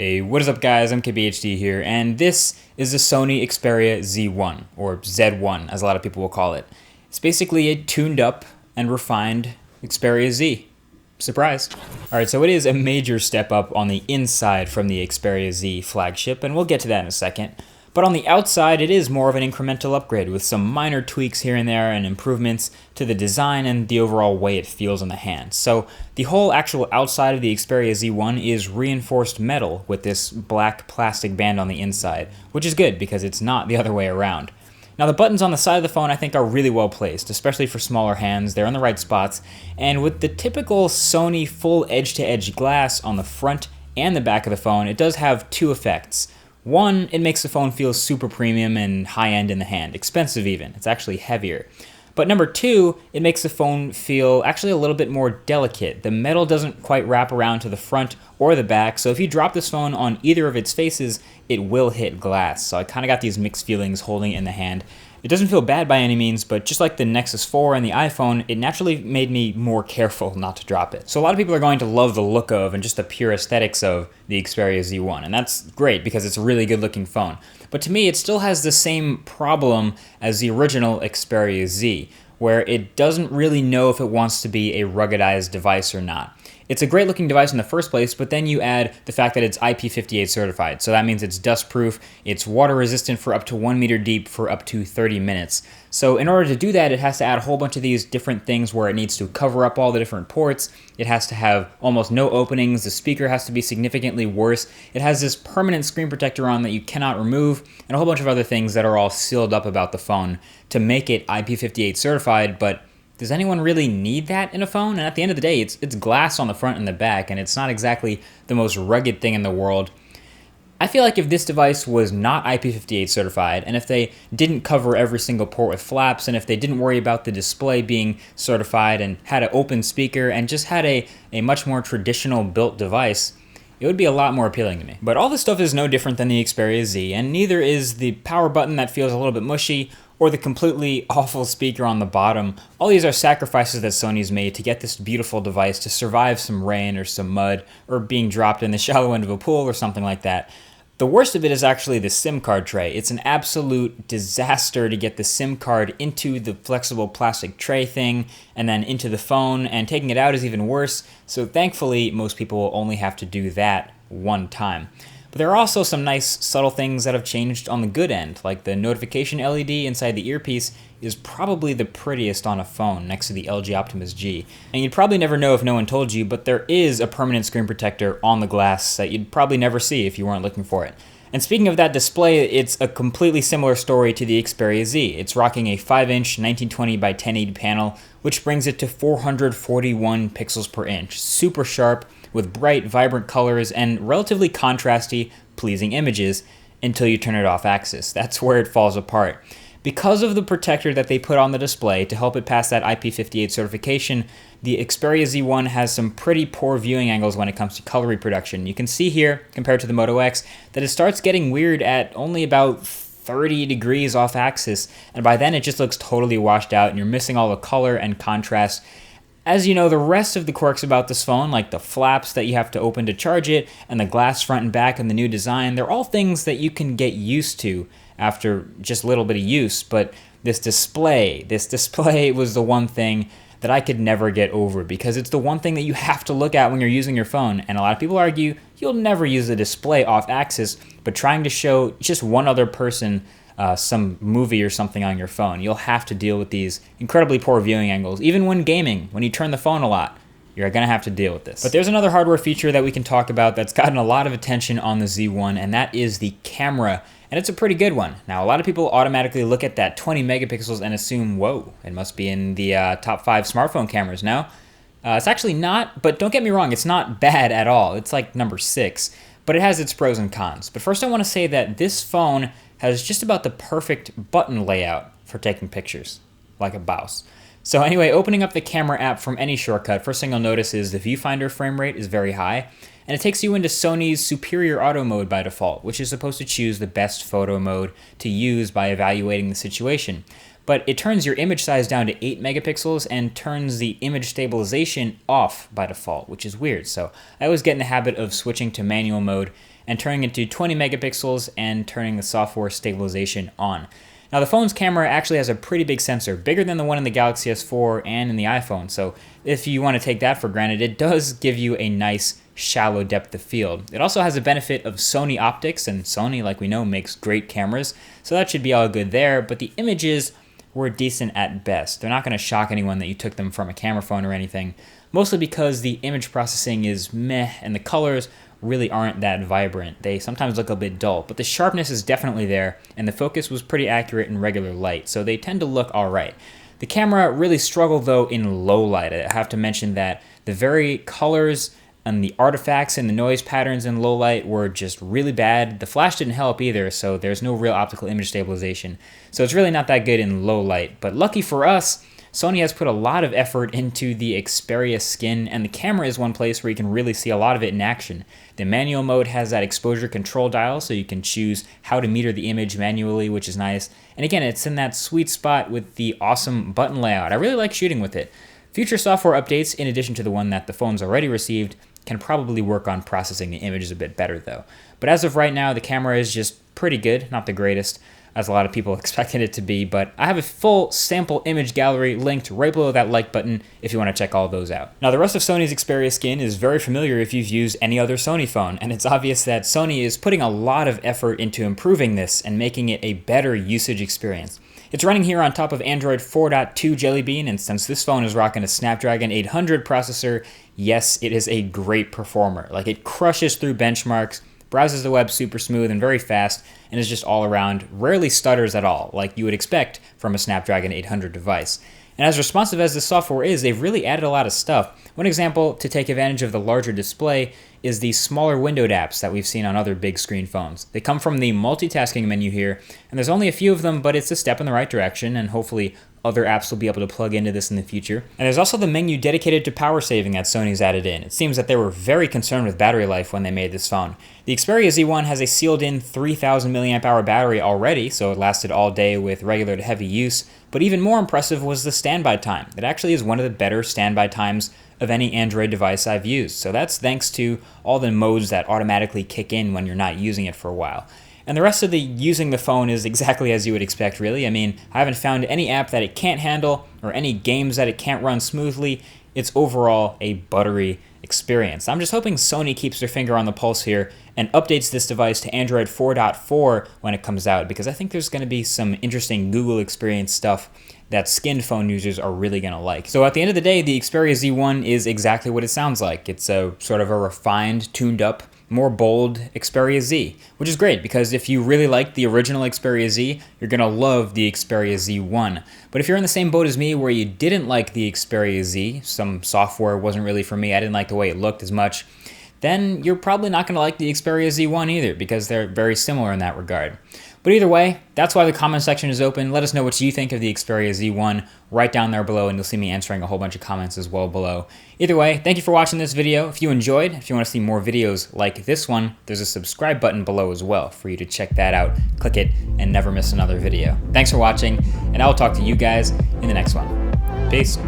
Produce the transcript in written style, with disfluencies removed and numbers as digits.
Hey, what is up guys, I'm KBHD here, and this is the Sony Xperia Z1, or Z1 as a lot of people will call it. It's basically a tuned up and refined Xperia Z. Surprise. Alright, so it is a major step up on the inside from the Xperia Z flagship, and we'll get to that in a second. But on the outside, it is more of an incremental upgrade with some minor tweaks here and there and improvements to the design and the overall way it feels in the hand. So the whole actual outside of the Xperia Z1 is reinforced metal with this black plastic band on the inside, which is good because it's not the other way around. Now the buttons on the side of the phone I think are really well placed, especially for smaller hands. They're in the right spots, and with the typical Sony full edge-to-edge glass on the front and the back of the phone, it does have two effects. One, it makes the phone feel super premium and high-end in the hand, expensive even. It's actually heavier. But number two, it makes the phone feel actually a little bit more delicate. The metal doesn't quite wrap around to the front or the back, so if you drop this phone on either of its faces, it will hit glass. So I kind of got these mixed feelings holding it in the hand. It doesn't feel bad by any means, but just like the Nexus 4 and the iPhone, it naturally made me more careful not to drop it. So a lot of people are going to love the look of and just the pure aesthetics of the Xperia Z1, and that's great because it's a really good looking phone. But to me, it still has the same problem as the original Xperia Z, where it doesn't really know if it wants to be a ruggedized device or not. It's a great looking device in the first place, but then you add the fact that it's IP58 certified. So that means it's dust proof, it's water resistant for up to 1 meter deep for up to 30 minutes. So in order to do that, it has to add a whole bunch of these different things where it needs to cover up all the different ports. It has to have almost no openings. The speaker has to be significantly worse. It has this permanent screen protector on that you cannot remove, and a whole bunch of other things that are all sealed up about the phone to make it IP58 certified, but does anyone really need that in a phone? And at the end of the day, it's glass on the front and the back, and it's not exactly the most rugged thing in the world. I feel like if this device was not IP58 certified, and if they didn't cover every single port with flaps, and if they didn't worry about the display being certified and had an open speaker and just had a much more traditional built device, it would be a lot more appealing to me. But all this stuff is no different than the Xperia Z, and neither is the power button that feels a little bit mushy, or the completely awful speaker on the bottom. All these are sacrifices that Sony's made to get this beautiful device to survive some rain or some mud, or being dropped in the shallow end of a pool or something like that. The worst of it is actually the SIM card tray. It's an absolute disaster to get the SIM card into the flexible plastic tray thing and then into the phone, and taking it out is even worse. So thankfully, most people will only have to do that one time. But there are also some nice subtle things that have changed on the good end, like the notification LED inside the earpiece is probably the prettiest on a phone next to the LG Optimus G. And you'd probably never know if no one told you, but there is a permanent screen protector on the glass that you'd probably never see if you weren't looking for it. And speaking of that display, it's a completely similar story to the Xperia Z. It's rocking a 5-inch 1920 by 1080 panel, which brings it to 441 pixels per inch. Super sharp, with bright, vibrant colors and relatively contrasty, pleasing images until you turn it off axis. That's where it falls apart. Because of the protector that they put on the display to help it pass that IP58 certification, the Xperia Z1 has some pretty poor viewing angles when it comes to color reproduction. You can see here, compared to the Moto X, that it starts getting weird at only about 30 degrees off axis, and by then it just looks totally washed out and you're missing all the color and contrast. As you know, the rest of the quirks about this phone, like the flaps that you have to open to charge it, and the glass front and back and the new design, they're all things that you can get used to after just a little bit of use. But this display was the one thing that I could never get over, because it's the one thing that you have to look at when you're using your phone. And a lot of people argue you'll never use the display off axis, but trying to show just one other person some movie or something on your phone, you'll have to deal with these incredibly poor viewing angles. Even when gaming, when you turn the phone a lot, you're gonna have to deal with this. But there's another hardware feature that we can talk about that's gotten a lot of attention on the Z1, and that is the camera. And it's a pretty good one. Now, a lot of people automatically look at that 20 megapixels and assume, whoa, it must be in the top 5 smartphone cameras now. It's actually not, but don't get me wrong, it's not bad at all. It's like number 6, but it has its pros and cons. But first I wanna say that this phone has just about the perfect button layout for taking pictures, like a mouse. So anyway, opening up the camera app from any shortcut, first thing you'll notice is the viewfinder frame rate is very high, and it takes you into Sony's superior auto mode by default, which is supposed to choose the best photo mode to use by evaluating the situation. but it turns your image size down to 8 megapixels and turns the image stabilization off by default, which is weird. So I always get in the habit of switching to manual mode and turning it to 20 megapixels and turning the software stabilization on. Now the phone's camera actually has a pretty big sensor, bigger than the one in the Galaxy S4 and in the iPhone. So if you want to take that for granted, it does give you a nice shallow depth of field. It also has a benefit of Sony optics, and Sony, like we know, makes great cameras. So that should be all good there, but the images were decent at best. They're not going to shock anyone that you took them from a camera phone or anything, mostly because the image processing is meh and the colors really aren't that vibrant. They sometimes look a bit dull, but the sharpness is definitely there, and the focus was pretty accurate in regular light, so they tend to look alright. The camera really struggled though in low light. I have to mention that the very colors and the artifacts and the noise patterns in low light were just really bad. The flash didn't help either, so there's no real optical image stabilization. So it's really not that good in low light, but lucky for us, Sony has put a lot of effort into the Xperia skin, and the camera is one place where you can really see a lot of it in action. The manual mode has that exposure control dial, so you can choose how to meter the image manually, which is nice. And again, it's in that sweet spot with the awesome button layout. I really like shooting with it. Future software updates, in addition to the one that the phone's already received, can probably work on processing the images a bit better though. But as of right now, the camera is just pretty good, not the greatest, as a lot of people expected it to be, but I have a full sample image gallery linked right below that like button if you want to check all those out. Now the rest of Sony's Xperia skin is very familiar if you've used any other Sony phone, and it's obvious that Sony is putting a lot of effort into improving this and making it a better usage experience. It's running here on top of Android 4.2 Jelly Bean, and since this phone is rocking a Snapdragon 800 processor, yes, it is a great performer. Like, it crushes through benchmarks, browses the web super smooth and very fast, and is just all around, rarely stutters at all, like you would expect from a Snapdragon 800 device. And as responsive as this software is, they've really added a lot of stuff. One example to take advantage of the larger display is the smaller windowed apps that we've seen on other big screen phones. They come from the multitasking menu here, and there's only a few of them, but it's a step in the right direction, and hopefully other apps will be able to plug into this in the future. And there's also the menu dedicated to power saving that Sony's added in. It seems that they were very concerned with battery life when they made this phone. The Xperia Z1 has a sealed-in 3,000 mAh battery already, so it lasted all day with regular to heavy use, but even more impressive was the standby time. It actually is one of the better standby times of any Android device I've used, so that's thanks to all the modes that automatically kick in when you're not using it for a while. And the rest of the using the phone is exactly as you would expect, really. I mean, I haven't found any app that it can't handle or any games that it can't run smoothly. It's overall a buttery experience. I'm just hoping Sony keeps their finger on the pulse here and updates this device to Android 4.4 when it comes out, because I think there's going to be some interesting Google experience stuff that skinned phone users are really going to like. So at the end of the day, the Xperia Z1 is exactly what it sounds like. It's a sort of a refined, tuned up, more bold Xperia Z, which is great because if you really like the original Xperia Z, you're going to love the Xperia Z1. But if you're in the same boat as me where you didn't like the Xperia Z, some software wasn't really for me, I didn't like the way it looked as much, then you're probably not going to like the Xperia Z1 either because they're very similar in that regard. But either way, that's why the comment section is open. Let us know what you think of the Xperia Z1 right down there below, and you'll see me answering a whole bunch of comments as well below. Either way, thank you for watching this video. If you enjoyed, if you want to see more videos like this one, there's a subscribe button below as well for you to check that out. Click it and never miss another video. Thanks for watching, and I'll talk to you guys in the next one. Peace.